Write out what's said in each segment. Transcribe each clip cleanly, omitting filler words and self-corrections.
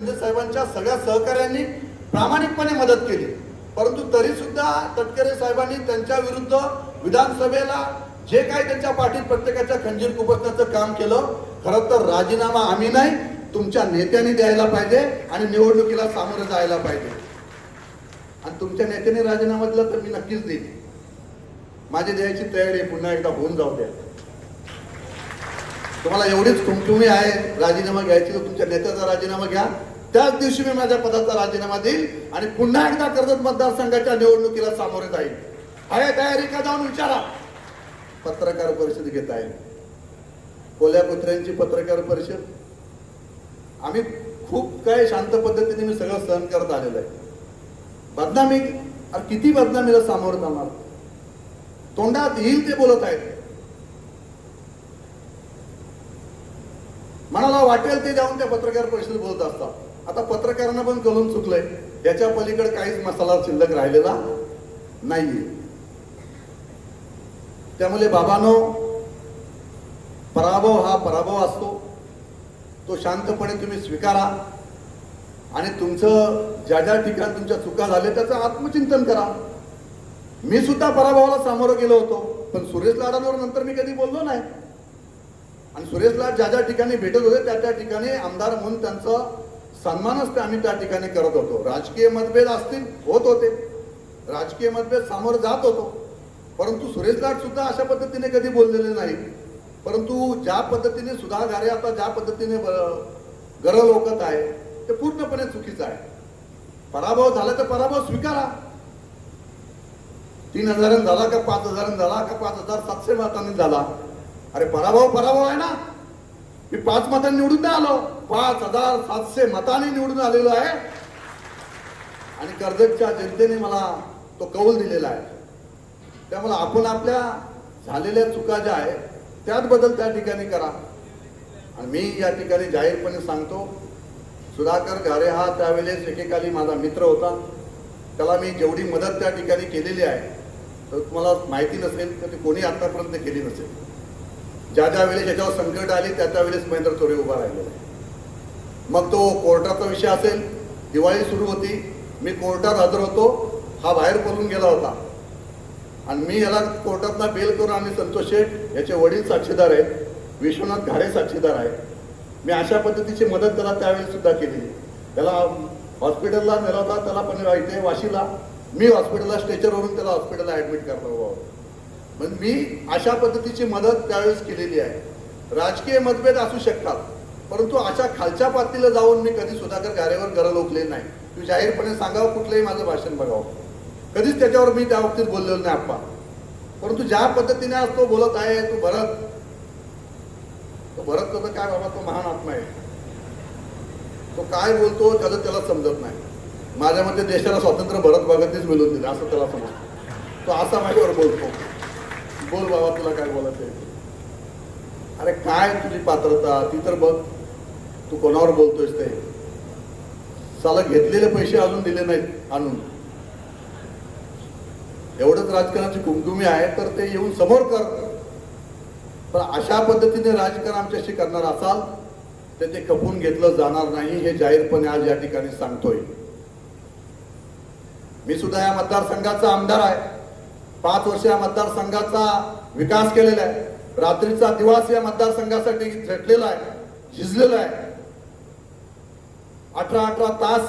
साहेबांच्या सगळ्या सहकार्यांनी प्रामाणिकपणे मदत केली, परंतु तरी सुद्धा तटकरे साहेबांनी त्यांच्या विरुद्ध विधानसभेला जे काही त्यांच्या पाठीत प्रत्येकाच्या खंजीर खुपसण्याचं काम केलं, खरं तर राजीनामा आम्ही नाही तुमच्या नेत्यांनी द्यायला पाहिजे आणि निवडणुकीला सामोरं जायला पाहिजे. आणि तुमच्या नेत्याने राजीनामा दिला तर मी नक्कीच देईन. माझी द्यायची तयारी आहे, पुन्हा एकदा होऊन जाऊ द्या. तुम्हाला एवढीच ठुमठुमी आहे राजीनामा घ्यायची तर तुमच्या नेत्याचा राजीनामा घ्या. त्याच दिवशी मी माझ्या पदाचा राजीनामा देईल आणि पुन्हा एकदा कर्जत मतदारसंघाच्या निवडणुकीला सामोरे जाईल. आहे तयारी का जाऊन विचारा. पत्रकार परिषद घेत आहे, कोल्या कुत्र्यांची पत्रकार परिषद. आम्ही खूप काय शांत पद्धतीने मी सगळं सहन करत आलेलं आहे. बदनामी किती बदनामीला सामोरं जाणार. तोंडात येईल ते बोलत आहेत, मनाला वाटेल ते जाऊन त्या पत्रकार परिषदेत बोलत असतात. आता पत्रकारांना पण कळून चुकलंय, याच्या पलीकडे काहीच मसाला शिल्लक राहिलेला नाहीये. त्यामुळे बाबांनो, पराभव हा पराभव असतो, तो शांतपणे तुम्ही स्वीकारा आणि तुमचं ज्या ज्या ठिकाणी तुमच्या चुका झाल्या त्याचं आत्मचिंतन करा. मी सुद्धा पराभवाला सामोरं गेलो होतो, पण सुरेश लाडांवर नंतर मी कधी बोललो नाही. आणि सुरेश लाड ज्या ज्या ठिकाणी भेटत होते त्या त्या ठिकाणी आमदार म्हणून त्यांचा सन्मानच आम्ही त्या ठिकाणी करत होतो. राजकीय मतभेद असतील होत होते, राजकीय मतभेद सामोरं जात होतो, परंतु सुरेश लाड सुद्धा अशा पद्धतीने कधी बोललेले नाही. परंतु ज्या पद्धतीने सुधा गारे आता ज्या पद्धतीने गरल ओकत आहे ते पूर्णपणे चुकीचं आहे. पराभव झाला तर पराभव स्वीकारा. 3,000 झाला का 5,000 झाला का 5,700 मतांनी झाला, अरे पराभव पराभव आहे ना. मी 5 मतांनी निवडून नाही आलो, 5,700 मतांनी निवडून आलेलो आहे आणि कर्जतच्या जनतेने मला तो कौल दिलेला आहे. त्यामुळे आपण आपल्या झालेल्या चुका ज्या आहेत त्यात बदल त्या ठिकाणी करा. आणि मी या ठिकाणी जाहीरपणे सांगतो, सुधाकर घारे हा त्यावेळेस एकेकाली माझा मित्र होता. त्याला मी जेवढी मदत त्या ठिकाणी केलेली आहे तर तुम्हाला माहिती नसेल तर ती कोणी आतापर्यंत केली नसेल. ज्या ज्या वेळेस याच्यावर संकट आली त्या त्यावेळेस महेंद्र चोरे उभा राहिलेला आहे. मग तो कोर्टाचा विषय असेल, दिवाळी सुरू होती, मी कोर्टात हजर होतो, हा बाहेर पळून गेला होता आणि मी याला कोर्टातला बेल करून आणि संतोष शेठ याचे वडील साक्षीदार आहेत, विश्वनाथ घारे साक्षीदार आहेत. मी अशा पद्धतीची मदत त्याला त्यावेळी सुद्धा केली. त्याला हॉस्पिटलला नेला होता, त्याला पण इथे वाशीला, मी हॉस्पिटलला स्ट्रेचरवरून त्याला हॉस्पिटलला ऍडमिट करलो बाबा. पण मी अशा पद्धतीची मदत त्यावेळेस केलेली आहे. राजकीय मतभेद असू शकतात, परंतु अशा खालच्या पातळीला जाऊन मी कधी सुधाकर घारेवर गरज ओकले नाही. तू जाहीरपणे सांगावं, कुठलंही माझं भाषण बघावं, कधीच त्याच्यावर मी त्या बाबतीत बोललेलो नाही आप्पा. परंतु ज्या पद्धतीने आज तो बोलत आहे, तो भरत तर काय बाबा, तो महान आत्मा आहे. तो काय बोलतो त्याला समजत नाही. माझ्या मते देशाला स्वातंत्र्य भरत भगतनेच मिळवून दिलं असं त्याला समजतं. तो असा माझ्यावर बोलतो, बोल बाबा तुला काय बोलायचं आहे. अरे काय तुझी पात्रता ती तर बघ, तू कोणावर बोलतोयस ते. साला घेतलेले पैसे अजून दिले नाहीत आणून. एवढंच राजकारणाची कुमकुमी आहे तर ते येऊन समोर कर. पण अशा पद्धतीने राजकारण आमच्याशी करणार असाल तर ते खपून घेतलं जाणार नाही, हे जाहीरपणे आज या ठिकाणी सांगतोय. मी सुद्धा या मतदारसंघाचा आमदार आहे. 5 वर्ष या मतदारसंघाचा विकास केलेला आहे. रात्रीचा दिवस या मतदारसंघासाठी झटलेला आहे, झिजलेला आहे. 18 तास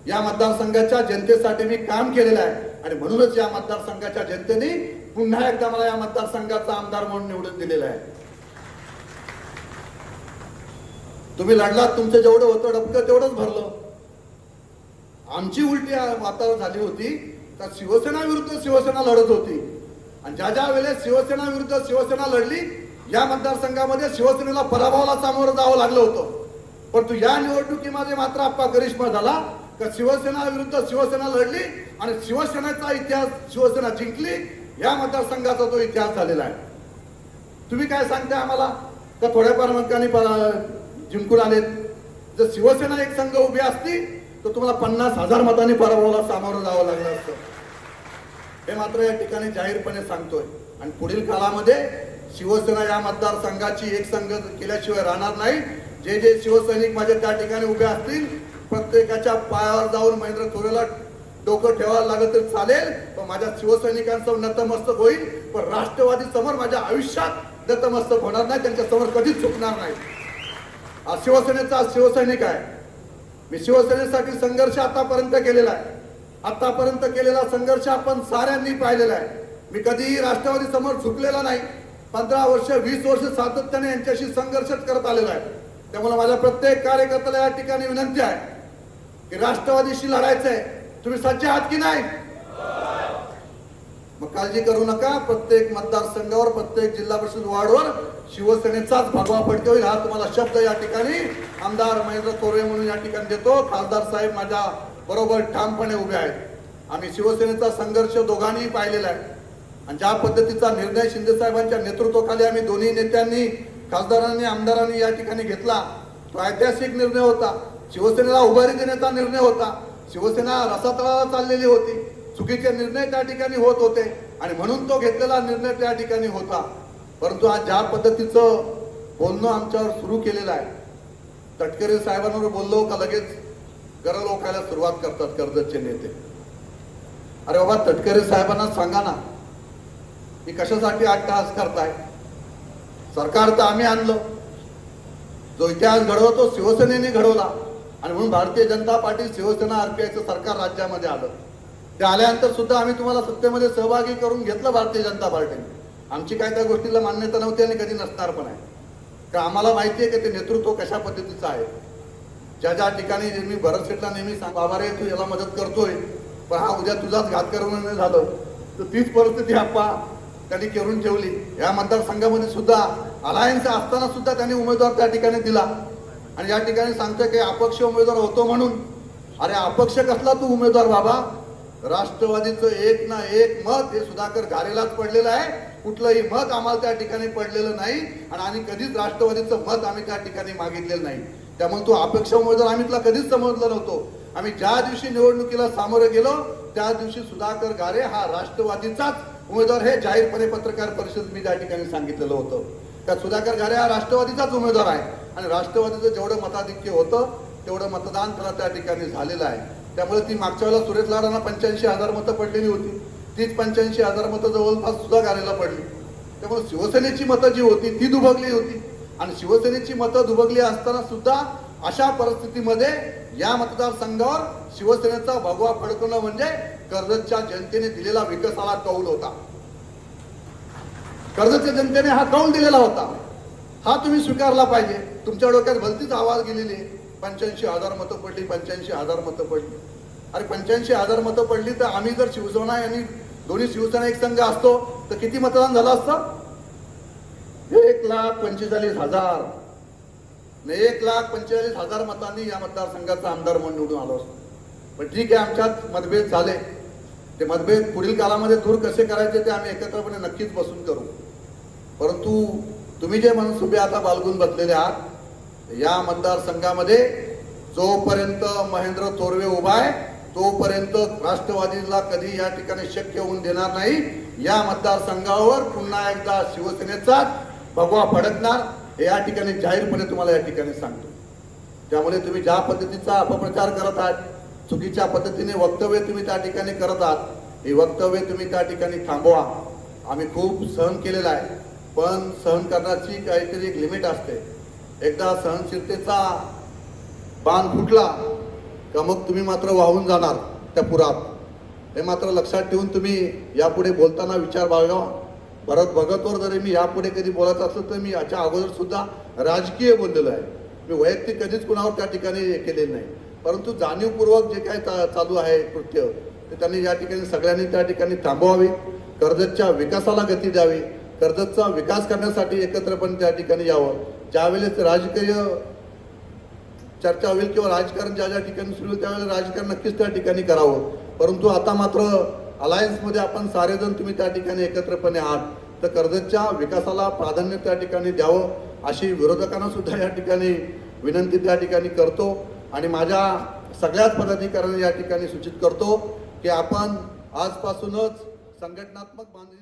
या मतदारसंघाच्या जनतेसाठी मी काम केलेलं आहे आणि म्हणूनच या मतदारसंघाच्या जनतेने पुन्हा एकदा मला या मतदारसंघाचा आमदार म्हणून निवडून दिलेला आहे. तुम्ही लढलात, तुमचं जेवढं होतं डबकं तेवढंच भरलं. आमची उलटी वातावरण झाली होती तर शिवसेना विरुद्ध शिवसेना लढत होती आणि ज्या ज्या वेळेस शिवसेना विरुद्ध शिवसेना लढली या मतदारसंघामध्ये शिवसेनेला पराभवाला सामोरं जावं लागलं होतं. परंतु या निवडणुकीमध्ये मात्र आप्पा करिश्मा झाला का शिवसेना विरुद्ध शिवसेना लढली आणि शिवसेनेचा इतिहास शिवसेना जिंकली. या मतदारसंघाचा तो इतिहास झालेला आहे. तुम्ही काय सांगताय आम्हाला का थोड्याफार मतांनी जिंकून आलेत. जर शिवसेना एक संघ उभी असती तर तुम्हाला 50,000 मतांनी पराभवाला सामोरं जावं लागलं असतं. हे मात्र या ठिकाणी जाहीरपणे सांगतोय. आणि पुढील काळामध्ये शिवसेना या मतदारसंघाची एक संघ केल्याशिवाय राहणार नाही. जे जे शिवसैनिक माझ्या त्या ठिकाणी उभे असतील प्रत्येकाच्या पायावर जाऊन महेंद्र थोरेला डोकं ठेवायला लागत तरी चालेल, पण माझ्या शिवसैनिकांसमोर नतमस्तक होईल, पण राष्ट्रवादी समोर माझ्या आयुष्यात नतमस्तक होणार नाही, त्यांच्या समोर कधीच झुकणार नाही. हा शिवसेनेचा शिवसैनिक आहे. मी शिवसेनेसाठी संघर्ष आतापर्यंत केलेला आहे. आतापर्यंत केलेला संघर्ष आपण साऱ्यांनी पाहिलेला आहे. मी कधीही राष्ट्रवादी समोर झुकलेला नाही. 15 वर्ष 20 वर्ष सातत्याने यांच्याशी संघर्षच करत आलेला आहे. त्यामुळे माझ्या प्रत्येक कार्यकर्त्याला या ठिकाणी विनंती आहे की राष्ट्रवादीशी लढायचंय. तुम्ही सज्ज आहात की नाही? मग काळजी करू नका. प्रत्येक मतदारसंघावर प्रत्येक जिल्हा परिषद वार्डवर शिवसेनेचाच भगवा फडके होईल, हा तुम्हाला शब्द या ठिकाणी आमदार महेंद्र थोरवे म्हणून या ठिकाणी देतो. खासदार साहेब माझ्या बरोबर ठामपणे उभे आहेत. आम्ही शिवसेनेचा संघर्ष दोघांनी पाहिलेला आहे आणि ज्या पद्धतीचा निर्णय शिंदे साहेबांच्या नेतृत्वाखाली आम्ही दोन्ही नेत्यांनी खासदारांनी आमदारांनी या ठिकाणी घेतला, तो ऐतिहासिक निर्णय होता. शिवसेनेला उभारी देण्याचा निर्णय होता. शिवसेना रसातळाला चाललेली होती. चुकीचे निर्णय त्या ठिकाणी होत होते आणि म्हणून तो घेतलेला निर्णय त्या ठिकाणी होता. परंतु आज ज्या पद्धतीचं बोलणं आमच्यावर सुरू केलेलं आहे, तटकरे साहेबांवर बोललो का लगेच गरज ओकायला सुरुवात करतात कर्जतचे नेते. अरे बाबा, तटकरे साहेबांना सांगा ना की कशासाठी अट्टहास करताय. सरकार तर आम्ही आणलं, जो इतिहास घडवतो शिवसेनेने घडवला आणि म्हणून भारतीय जनता पार्टी शिवसेना आरपीआयचं सरकार राज्यामध्ये आलं. ते आल्यानंतर सुद्धा आम्ही तुम्हाला सत्तेमध्ये सहभागी करून घेतलं भारतीय जनता पार्टीने. आमची काय त्या गोष्टीला मान्यता नव्हती आणि कधी नसणार पण आहे. कारण आम्हाला माहिती आहे की ते नेतृत्व कशा पद्धतीचं आहे. ज्या ज्या ठिकाणी मी भरत शेठला नेहमी सांग, बाबा रे तू याला मदत करतोय पण हा उद्या तुझाच घात करून झालं तर तीच परिस्थिती आप्पा त्यांनी करून ठेवली. या मतदारसंघामध्ये सुद्धा अलायन्स असताना सुद्धा त्यांनी उमेदवार त्या ठिकाणी दिला आणि या ठिकाणी सांगतोय की अपक्ष उमेदवार होतो म्हणून. अरे अपक्ष कसला तू उमेदवार बाबा? राष्ट्रवादीचं एक ना एक मत हे सुधाकर घारेलाच पडलेलं आहे. कुठलंही मत आम्हाला त्या ठिकाणी पडलेलं नाही आणि कधीच राष्ट्रवादीचं मत आम्ही त्या ठिकाणी मागितलेलं नाही. त्यामुळे तो अपेक्षा उमेदवार आम्ही तुला कधीच समजलं नव्हतो. आम्ही ज्या दिवशी निवडणुकीला सामोरे गेलो त्या दिवशी सुधाकर घारे हा राष्ट्रवादीचाच उमेदवार हे जाहीरपणे पत्रकार परिषद मी त्या ठिकाणी सांगितलेलं होतं. त्या सुधाकर घारे हा राष्ट्रवादीचाच उमेदवार आहे आणि राष्ट्रवादीचं जेवढं मताधिक्य होतं तेवढं मतदान त्याला त्या ठिकाणी झालेलं आहे. त्यामुळे ती मागच्या वेळेला सुरेश लाडांना 85,000 मतं पडलेली होती. तीच 85,000 मतं जवळपास सुद्धा घारेला पडली. त्यामुळे शिवसेनेची मतं जी होती ती दुभगली होती आणि शिवसेनेची मतं दुभगली असताना सुद्धा अशा परिस्थितीमध्ये या मतदारसंघावर शिवसेनेचा भगवा फडकवणं म्हणजे कर्जतच्या जनतेने दिलेला विकासाला कौल होता. कर्जतच्या जनतेने हा कौल दिलेला होता, हा तुम्ही स्वीकारला पाहिजे. तुमच्या डोक्यात भलतीच आवाज गेलेली आहे 85,000 मतं पडली, 85,000 मतं पडली. अरे 85,000 मतं पडली तर आम्ही जर शिवसेना आणि दोन्ही शिवसेना एक संघ असतो तर किती मतदान झालं असतं? 1,45,000. 1,45,000 मतांनी या मतदारसंघाचा आमदार म्हणून निवडून आलो असतो. पण ठीक आहे, आमच्यात मतभेद झाले. ते मतभेद पुढील काळामध्ये दूर कसे करायचे ते आम्ही एकत्रपणे नक्कीच बसून करू. परंतु तुम्ही जे मनसुबे आता बाळगून बसलेले आहात या मतदारसंघामध्ये, जोपर्यंत महेंद्र थोरवे उभा आहे तोपर्यंत राष्ट्रवादीला कधी या ठिकाणी शक्य होऊन देणार नाही. या मतदारसंघावर पुन्हा एकदा शिवसेनेचा भगवा फडकणार हे या ठिकाणी जाहीरपणे तुम्हाला या ठिकाणी सांगतो. त्यामुळे तुम्ही ज्या पद्धतीचा अपप्रचार करत आहात, चुकीच्या पद्धतीने वक्तव्य तुम्ही त्या ठिकाणी करत आहात, ही वक्तव्य तुम्ही त्या ठिकाणी थांबवा. आम्ही खूप सहन केलेला आहे, पण सहन करण्याची काहीतरी एक लिमिट असते. एकदा सहनशीलतेचा बांध फुटला का मग तुम्ही मात्र वाहून जाणार त्या पुरात. हे मात्र लक्षात ठेवून तुम्ही यापुढे बोलताना विचार बाळगावा. भरत भगतवर जरी मी यापुढे कधी बोलत असलो तर मी याच्या अगोदर सुद्धा राजकीय बोललेलो आहे. मी वैयक्तिक कधीच कुणावर त्या ठिकाणी केलेलं नाही. परंतु जाणीवपूर्वक जे काय चालू आहे कृत्य ते त्यांनी या ठिकाणी सगळ्यांनी त्या ठिकाणी थांबवावे. कर्जतच्या विकासाला गती द्यावी. कर्जतचा विकास करण्यासाठी एकत्रपणे त्या ठिकाणी यावं. ज्यावेळेस राजकीय चर्चा होईल किंवा राजकारण ज्या ज्या ठिकाणी सुरू होईल त्यावेळेला राजकारण नक्कीच त्या ठिकाणी करावं. परंतु आता मात्र अलायन्समध्ये आपण सारेजण तुम्ही त्या ठिकाणी एकत्रपणे आहात तर कर्जतच्या विकासाला प्राधान्य त्या ठिकाणी द्यावं अशी विरोधकांना सुद्धा या ठिकाणी विनंती त्या ठिकाणी करतो. आणि माझ्या सगळ्याच पदाधिकाऱ्यांना या ठिकाणी सूचित करतो की आपण आजपासूनच संघटनात्मक बांधणी